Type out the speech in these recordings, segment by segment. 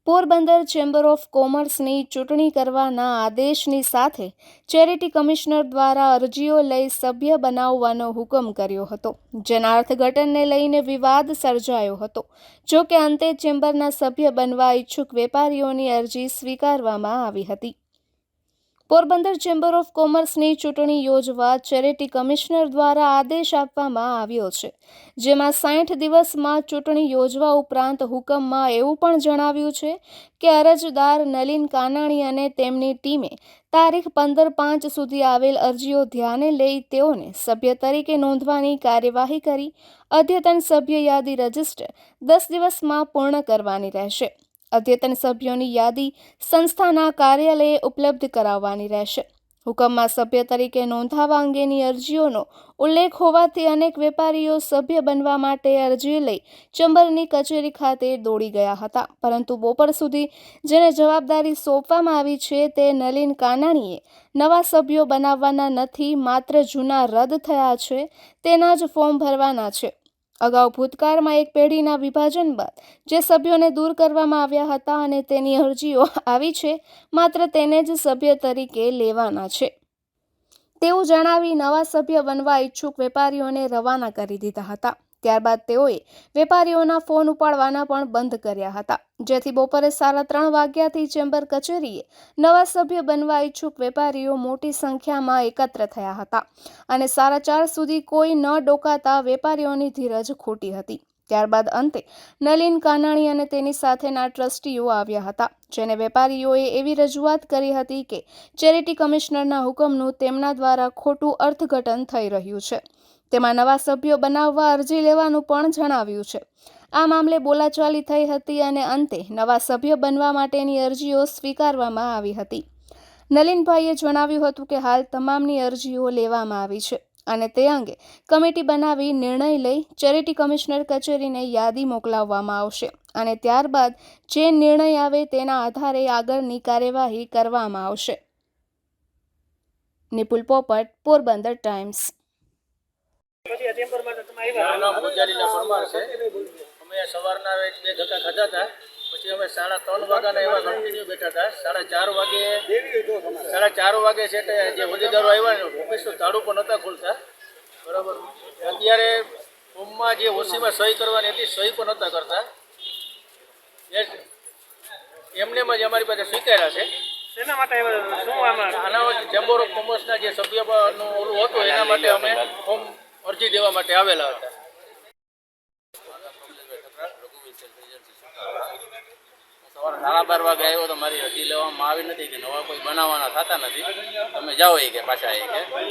Porbandar chamber of કોમર્સની ચૂંટણી કરવાના આદેશની સાથે ચેરિટી કમિશનર દ્વારા અરજીઓ લઈ સભ્ય બનાવવાનો હુકમ કર્યો હતો, જેના અર્થઘટનને લઈને વિવાદ સર્જાયો હતો. જો કે અંતે ચેમ્બરના સભ્ય બનવા ઈચ્છુક વેપારીઓની અરજી સ્વીકારવામાં આવી હતી. પોરબંદર ચેમ્બર ઓફ કોમર્સની ચૂંટણી યોજવા ચેરિટી કમિશનર દ્વારા આદેશ આપવામાં આવ્યો છે, જેમાં 60 દિવસમાં ચૂંટણી યોજવા ઉપરાંત હુકમમાં એવું પણ જણાવ્યું છે કે અરજદાર નલિન કાનાણી અને તેમની ટીમે તારીખ 15/5 સુધી આવેલ અરજીઓ ધ્યાને લઈ તેઓને સભ્ય તરીકે નોંધવાની કાર્યવાહી કરી અદ્યતન સભ્ય યાદી રજીસ્ટર 10 દિવસમાં પૂર્ણ કરવાની રહેશે. અદ્યતન સભ્યોની યાદી સંસ્થાના કાર્યાલયે ઉપલબ્ધ કરાવવાની રહેશે. હુકમમાં સભ્ય તરીકે નોંધાવા અંગેની અરજીઓનો ઉલ્લેખ હોવાથી અનેક વેપારીઓ સભ્ય બનવા માટે અરજી લઈ ચેમ્બરની કચેરી ખાતે દોડી ગયા હતા, પરંતુ બપોર સુધી જેને જવાબદારી સોંપવામાં આવી છે તે નલિન કાનાણીએ નવા સભ્યો બનાવવાના નથી, માત્ર જૂના રદ થયા છે તેના જ ફોર્મ ભરવાના છે. અગાઉ ભૂતકાળમાં એક પેઢીના વિભાજન બાદ જે સભ્યોને દૂર કરવામાં આવ્યા હતા અને તેની અરજીઓ આવી છે, માત્ર તેને જ સભ્ય તરીકે લેવાના છે તેવું જણાવી નવા સભ્ય બનવા ઈચ્છુક વેપારીઓને રવાના કરી દીધા હતા. ત્યારબાદ તેઓએ વેપારીઓના ફોન ઉપાડવાના પણ બંધ કર્યા હતા, જેથી બપોરે 3:30 વાગ્યાથી ચેમ્બર કચેરીએ નવા સભ્ય બનવા ઈચ્છુક વેપારીઓ મોટી સંખ્યામાં એકત્ર થયા હતા અને 4:30 સુધી કોઈ ન ડોકાતા વેપારીઓની ધીરજ ખોટી હતી. ત્યારબાદ અંતે નલિન કાનાણી અને તેની સાથેના ટ્રસ્ટીઓ આવ્યા હતા, જેને વેપારીઓએ એવી રજૂઆત કરી હતી કે ચેરિટી કમિશનરના હુકમનું તેમના દ્વારા ખોટું અર્થઘટન થઈ રહ્યું છે. તેમાં નવા સભ્યો બનાવવા અરજી લેવાનું પણ જણાવ્યું છે. આ મામલે બોલાચાલી થઈ હતી અને અંતે નવા સભ્ય બનવા માટેની અરજીઓ સ્વીકારવામાં આવી હતી. નલિનભાઈએ જણાવ્યું હતું કે હાલ તમામની અરજીઓ લેવામાં આવી છે અને તે અંગે કમિટી બનાવી નિર્ણય લઈ ચેરિટી કમિશનર કચેરીને યાદી મોકલાવવામાં આવશે અને ત્યારબાદ જે નિર્ણય આવે તેના આધારે આગળની કાર્યવાહી કરવામાં આવશે. નિપુલ પોપટ, પોરબંદર ટાઈમ્સ. અમે સવારના 2 ધક્કા ખાધા હતા, પછી અમે 3:30 વાગ્યાના એવા કન્ટિન્યુ બેઠા હતા. 4:30 વાગે છે જે હોદ્દેદારો આવ્યા ને ઓફિસનું તાળું પણ નહોતા ખોલતા, બરાબર. અત્યારે ફોર્મમાં જે ઓસીમાં સહી કરવાની હતી સહી પણ નહોતા કરતા, એમને જ અમારી પાસે સ્વીકાર્યા છે. શેના માટે આના ચેમ્બર ઓફ કોમર્સના જે સભ્યનું ઓલું હતું એના માટે અમે ફોર્મ અરજી દેવા માટે આવેલા હતા. સવારે 12:30 વાગે આવ્યો તો મારી અરજી લેવામાં આવી નથી કે નવા કોઈ બનાવવાના થતા નથી, તમે જાઓ કે પાછા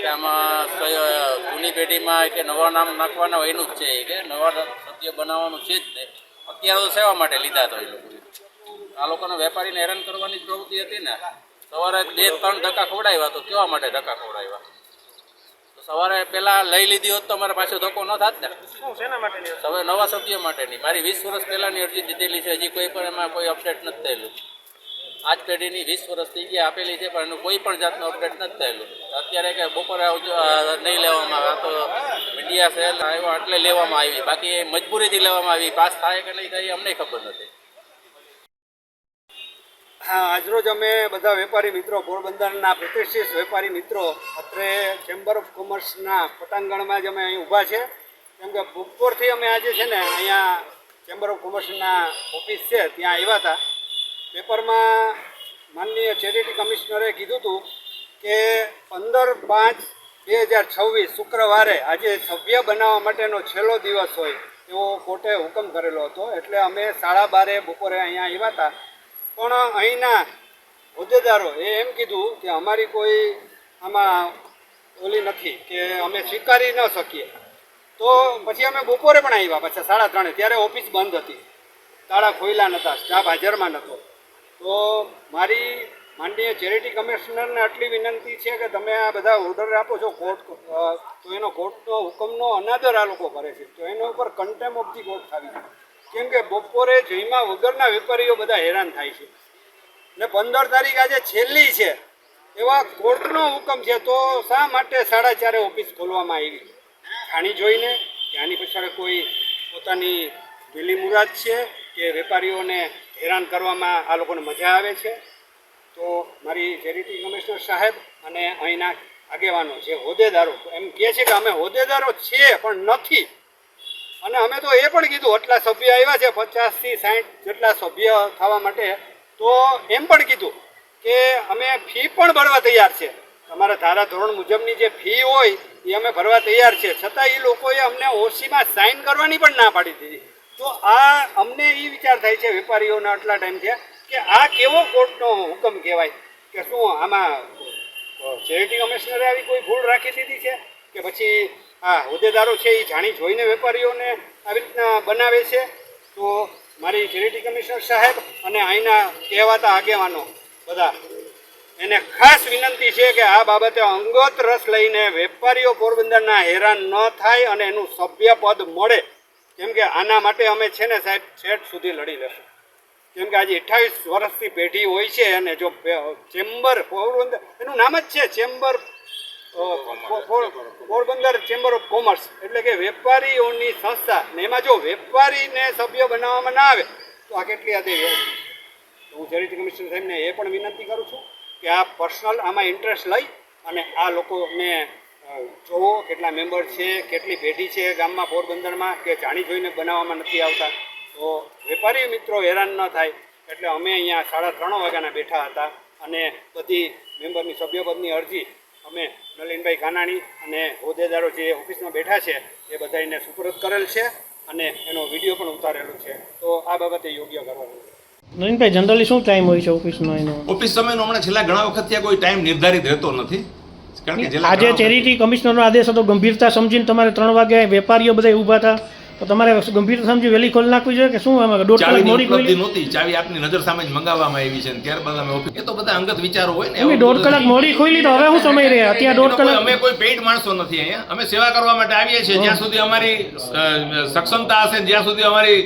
કે આમાં જૂની પેઢીમાં કે નવા નામ નાખવાના હોય એનું જ છે કે નવા સભ્ય બનાવવાનું છે જ નહીં. અત્યારે તો સેવા માટે લીધા તો એ લોકોએ. આ લોકોને વેપારીને હેરાન કરવાની પ્રવૃત્તિ હતી ને. સવારે 2-3 ધક્કા ખવડાવ્યા તો કેવા માટે ધક્કા ખવડાવ્યા? સવારે પહેલાં લઈ લીધી હોત તો મારા પાસે ધક્કો ન થાત ને. હવે નવા સભ્ય માટેની મારી 20 વર્ષ પહેલાંની અરજી દીધેલી છે, હજી કોઈ પણ એમાં કોઈ અપડેટ નથી થયેલું. આજ પેઢીની 20 વર્ષ થઈ ગયા આપેલી છે, પણ એનું કોઈ પણ જાતનું અપડેટ નથી થયેલું. અત્યારે કે બપોરે નહીં લેવામાં આવે તો મીડિયા સેલ આવ્યા એટલે લેવામાં આવી, બાકી મજબૂરીથી લેવામાં આવી. પાસ થાય કે નહીં થાય અમને ખબર નથી. હા, આજરોજ અમે બધા વેપારી મિત્રો, પોરબંદરના પ્રતિષ્ઠિત વેપારી મિત્રો અત્રે ચેમ્બર ઓફ કોમર્સના પટાંગણમાં જ અમે અહીં ઊભા છે. કેમ કે બપોરથી અમે આજે છે ને અહીંયા ચેમ્બર ઓફ કોમર્સના ઓફિસ છે ત્યાં આવ્યા હતા. પેપરમાં માનનીય ચેરિટી કમિશનરે કીધું હતું કે 15/5/2026 શુક્રવારે આજે સભ્ય બનાવવા માટેનો છેલ્લો દિવસ હોય એવો કોર્ટે હુકમ કરેલો હતો. એટલે અમે 12:30 બપોરે અહીંયા આવ્યા હતા. પણ અહીંના હોદ્દેદારો એમ કીધું કે અમારી કોઈ આમાં ઓલી નથી કે અમે સ્વીકારી ન શકીએ. તો પછી અમે બપોરે પણ આવ્યા પાછા 3:30, ત્યારે ઓફિસ બંધ હતી, તાળા ખોલ્યા નહોતા, સ્ટાફ હાજરમાં નહોતો. તો મારી માનનીય ચેરિટી કમિશનરને આટલી વિનંતી છે કે તમે આ બધા ઓર્ડર આપો છો કોર્ટ, તો એનો કોર્ટનો હુકમનો અનાદર આ લોકો કરે છે, તો એના ઉપર કન્ટેમ્પ ઓફ ધી કોર્ટ થવી છે. કેમ કે બપોરે જઈમાં વગરના વેપારીઓ બધા હેરાન થાય છે ને 15 તારીખ આજે છેલ્લી છે, એવા કોર્ટનો હુકમ છે, તો શા માટે 4:30 ઓફિસ ખોલવામાં આવી? જાણી જોઈને કે આની પાછળ કોઈ પોતાની દિલી મુરાદ છે કે વેપારીઓને હેરાન કરવામાં આ લોકોને મજા આવે છે. તો મારી ચેરિટી કમિશનર સાહેબ અને અહીંના આગેવાનો જે હોદ્દેદારો એમ કહે છે કે અમે હોદ્દેદારો છીએ પણ નથી, અને અમે તો એ પણ કીધું આટલા સભ્ય આવ્યા છે 50 થી 60 જેટલા સભ્ય થવા માટે, તો એમ પણ કીધું કે અમે ફી પણ ભરવા તૈયાર છે, તમારા ધારાધોરણ મુજબની જે ફી હોય એ અમે ભરવા તૈયાર છે, છતાં એ લોકોએ અમને ઓસીમાં સાઇન કરવાની પણ ના પાડી દીધી. તો આ અમને એ વિચાર થાય છે વેપારીઓના આટલા ટાઈમથી કે આ કેવો કોર્ટનો હુકમ કહેવાય, કે શું આમાં ચેરિટી કમિશનરે આવી કોઈ ભૂલ રાખી દીધી છે કે પછી આ હોદ્દેદારો છે એ જાણી જોઈને વેપારીઓને આવી રીતના બનાવે છે. તો મારી ચેરિટી કમિશનર સાહેબ અને અહીંના કહેવાતા આગેવાનો બધા એને ખાસ વિનંતી છે કે આ બાબતે અંગત રસ લઈને વેપારીઓ પોરબંદરના હેરાન ન થાય અને એનું સભ્યપદ મળે, કેમ કે આના માટે અમે છે ને સાહેબ છેટ સુધી લડી લેશું. કેમ કે આજે 28 વર્ષથી પેઢી હોય છે, અને જો ચેમ્બર પોરબંદર એનું નામ જ છે chamber Porbandar chamber of commerce, એટલે કે વેપારીઓની સંસ્થા, ને એમાં જો વેપારીને સભ્ય બનાવવામાં ના આવે તો આ કેટલી હદે હું ચેરિટી કમિશનર સાહેબને એ પણ વિનંતી કરું છું કે આ પર્સનલ આમાં ઇન્ટરેસ્ટ લઈ અને આ લોકોને જોવો કેટલા મેમ્બર છે, કેટલી પેઢી છે ગામમાં પોરબંદરમાં, કે જાણી જોઈને બનાવવામાં નથી આવતા. તો વેપારી મિત્રો હેરાન ન થાય એટલે અમે અહીંયા 3:30 વાગ્યાના બેઠા હતા, અને બધી મેમ્બરની સભ્યપદની અરજી અમે નલિનભાઈ કાનાણી અને હોદ્દેદારો જે ઓફિસમાં બેઠા છે એ બધાને સુપરત કરેલ છે, અને એનો વિડીયો પણ ઉતારેલો છે. તો આ બાબતે યોગ્ય કરવાનું. નવીનભાઈ, જનરલી શું ટાઈમ હોય છે ઓફિસનો એનો? ઓફિસ સમયનો હમણાં છેલ્લા ઘણા વખત ત્યાં કોઈ ટાઈમ નિર્ધારિત રહેતો નથી, કારણ કે છેલ્લા આજે ઘણા ચેરિટી કમિશનરનો આદેશ હતો, ગંભીરતા સમજીને તમારે 3 વાગે વેપારીઓ બધા ઊભા હતા, તો તમારે ગંભીરતા સમજી વહેલી ખોલી નાખવી જોઈએ કે શું? આમાં 1.5 કલાક ચાવીની મોડી ઉપલબ્ધિ ખોલી? નહોતી, ચાવી આપની નજર સામે જ મંગાવવામાં આવી છે, અને ત્યારબાદ અમે ઓફિસ, એ તો બધા અંગત વિચારો હોય ને. એમની 1.5 કલાક મોડી ખોલી, તો હવે હું સમય રહે અત્યારે 1.5 કલાક? અમે કોઈ પેઇડ માણસો નથી અહીંયા, અમે સેવા કરવા માટે આવીએ છીએ. જ્યાં સુધી અમારી સક્ષમતા હશે, જ્યાં સુધી અમારી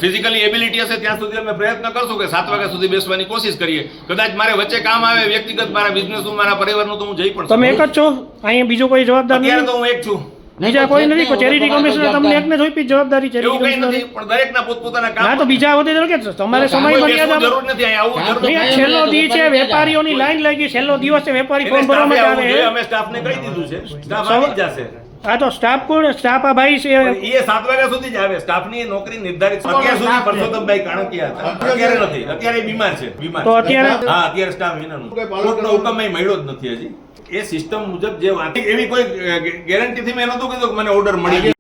ફિઝિકલી એબિલિટી હશે, ત્યાં સુધી અમે પ્રયત્ન કરશું કે 7 વાગ્યા સુધી બેસવાની કોશિશ કરીએ. કદાચ મારે વચ્ચે કામ આવે વ્યક્તિગત, મારા બિઝનેસનું, મારા પરિવારનું, તો હું જઈ પણ તમે એક શકું. જ છો અહીંયા? બીજો કોઈ જવાબદાર અત્યારે નથી? તો હું એક છું, બીજા કોઈ નથી? કોઈ ચેરિટી કમિશનર તમને એકને જ હોય જવાબદારી એવું ચેરિટી કઈ નથી, કમિશનર? પણ દરેકના પોતપોતાના ના, કામ. તો બીજા હોદ્દેદારો કે તમારે સમય કોઈ મર્યાદા? બેસવું જરૂર નથી, અહીંયા આવું જરૂર અહીંયા નથી. છેલ્લો દી છે, વેપારીઓની લાઈન લાગી, છેલ્લો દિવસ છે, વેપારી ફોર્મ ભરવા માટે આવવું જોઈએ. આવે. અમે સ્ટાફને કહી દીધું છે, સ્ટાફ આવી જ જશે. આ તો સ્ટાફ કોણ? સ્ટાફ આ ભાઈ છે. એ 7 વાગ્યા સુધી જ આવે. સ્ટાફની નોકરી નિર્ધારિત. અત્યાર સુધી પરસોત્તમભાઈ કાણકિયા હતા, અત્યારે નથી, અત્યારે બીમાર છે. બીમાર તો છે. અત્યારે? હા, અત્યારે સ્ટાફ વિનાનું કોર્ટનો હુકમ અહીં મળ્યો જ નથી હજી. એ સિસ્ટમ મુજબ જે વાત, એવી કોઈ ગેરંટીથી મેં નહોતું કીધું કે મને ઓર્ડર મળી ગયો.